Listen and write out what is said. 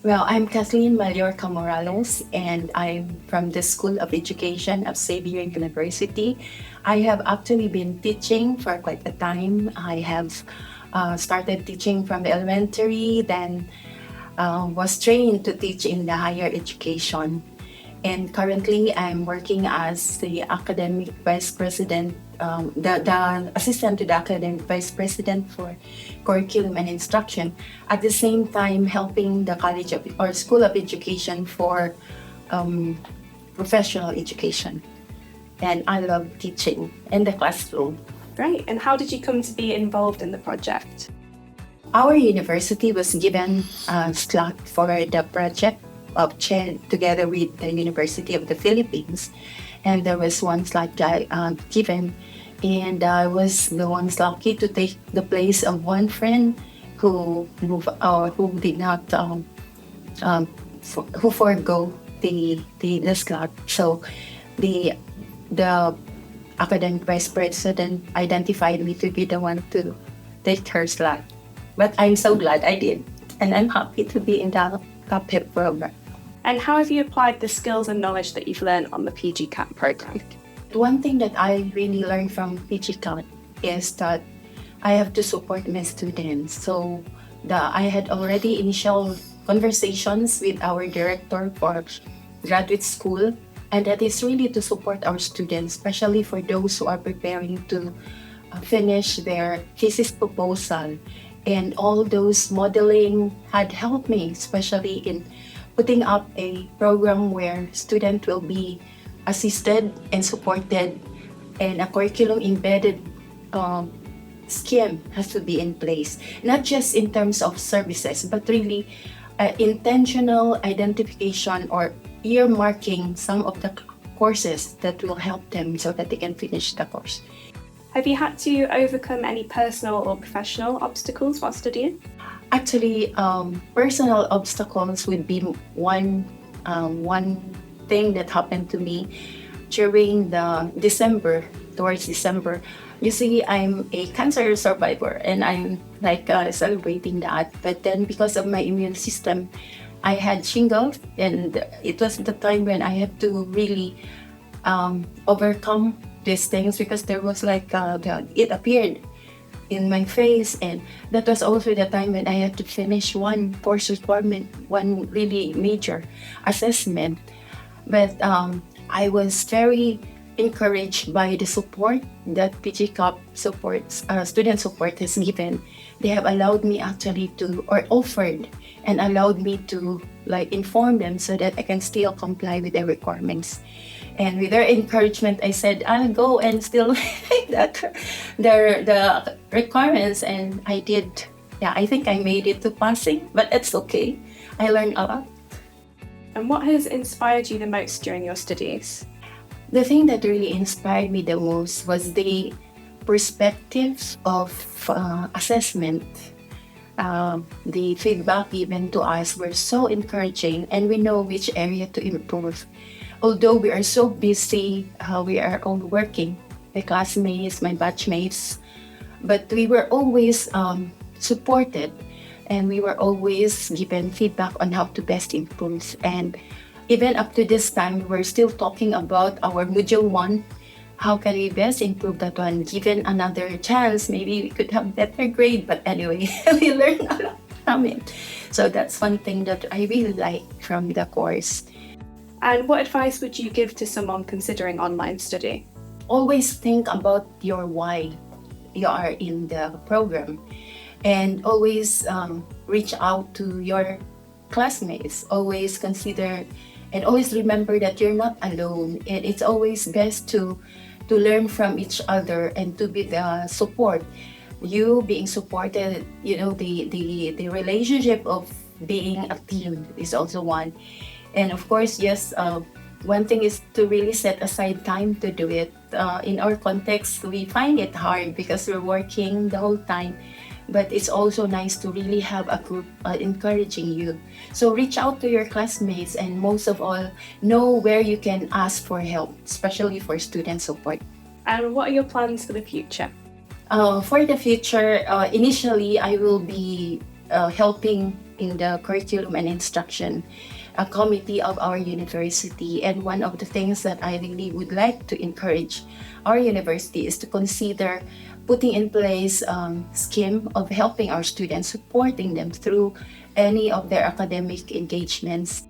Well, I'm Kathleen Morales, and I'm from the School of Education of Xavier University. I have actually been teaching for quite a time. I have started teaching from the elementary, then was trained to teach in the higher education. And currently, I'm working as the academic vice president, the assistant to the academic vice president for curriculum and instruction. At the same time, helping the college of, or school of education for professional education. And I love teaching in the classroom. Great. And how did you come to be involved in the project? Our university was given a slot for the project of together with the University of the Philippines, and there was one slot given, and I was the one lucky to take the place of one friend who did not who forego the slot. So the academic vice president identified me to be the one to take her slot. But I'm so glad I did, and I'm happy to be in the TAPHEP program. And how have you applied the skills and knowledge that you've learned on the PGCAP program? One thing that I really learned from PGCAP is that I have to support my students. So I had already initial conversations with our director for graduate school, and that is really to support our students, especially for those who are preparing to finish their thesis proposal. And all those modeling had helped me, especially in putting up a program where students will be assisted and supported, and a curriculum embedded scheme has to be in place, not just in terms of services, but really intentional identification or earmarking some of the courses that will help them so that they can finish the course. Have you had to overcome any personal or professional obstacles while studying? Actually, personal obstacles would be one thing that happened to me during towards December. You see, I'm a cancer survivor, and I'm celebrating that. But then, because of my immune system, I had shingles, and it was the time when I had to really overcome these things, because there was it appeared in my face, and that was also the time when I had to finish one course requirement, one really major assessment. But I was very encouraged by the support that PGCAP student support has given. They have allowed me offered and allowed me to inform them so that I can still comply with their requirements. And with their encouragement, I said, I'll go and still make the requirements. And I did. Yeah, I think I made it to passing, but it's okay. I learned a lot. And what has inspired you the most during your studies? The thing that really inspired me the most was the perspectives of assessment. The feedback given to us were so encouraging, and we know which area to improve. Although we are so busy, we are all working, my classmates, my batchmates, but we were always supported, and we were always given feedback on how to best improve. And even up to this time, we're still talking about our Module 1. How can we best improve that one? Given another chance, maybe we could have better grade. But anyway, we learned a lot from it. So that's one thing that I really like from the course. And what advice would you give to someone considering online study? Always think about your why you are in the program, and always reach out to your classmates. Always consider and always remember that you're not alone, and it's always best to learn from each other and to be the support. You being supported, the relationship of being a team is also one. And of course, yes, one thing is to really set aside time to do it. In our context, we find it hard because we're working the whole time. But it's also nice to really have a group encouraging you. So reach out to your classmates, and most of all, know where you can ask for help, especially for student support. And what are your plans for the future? For the future, initially, I will be helping in the curriculum and instruction committee of our university. And one of the things that I really would like to encourage our university is to consider putting in place scheme of helping our students, supporting them through any of their academic engagements.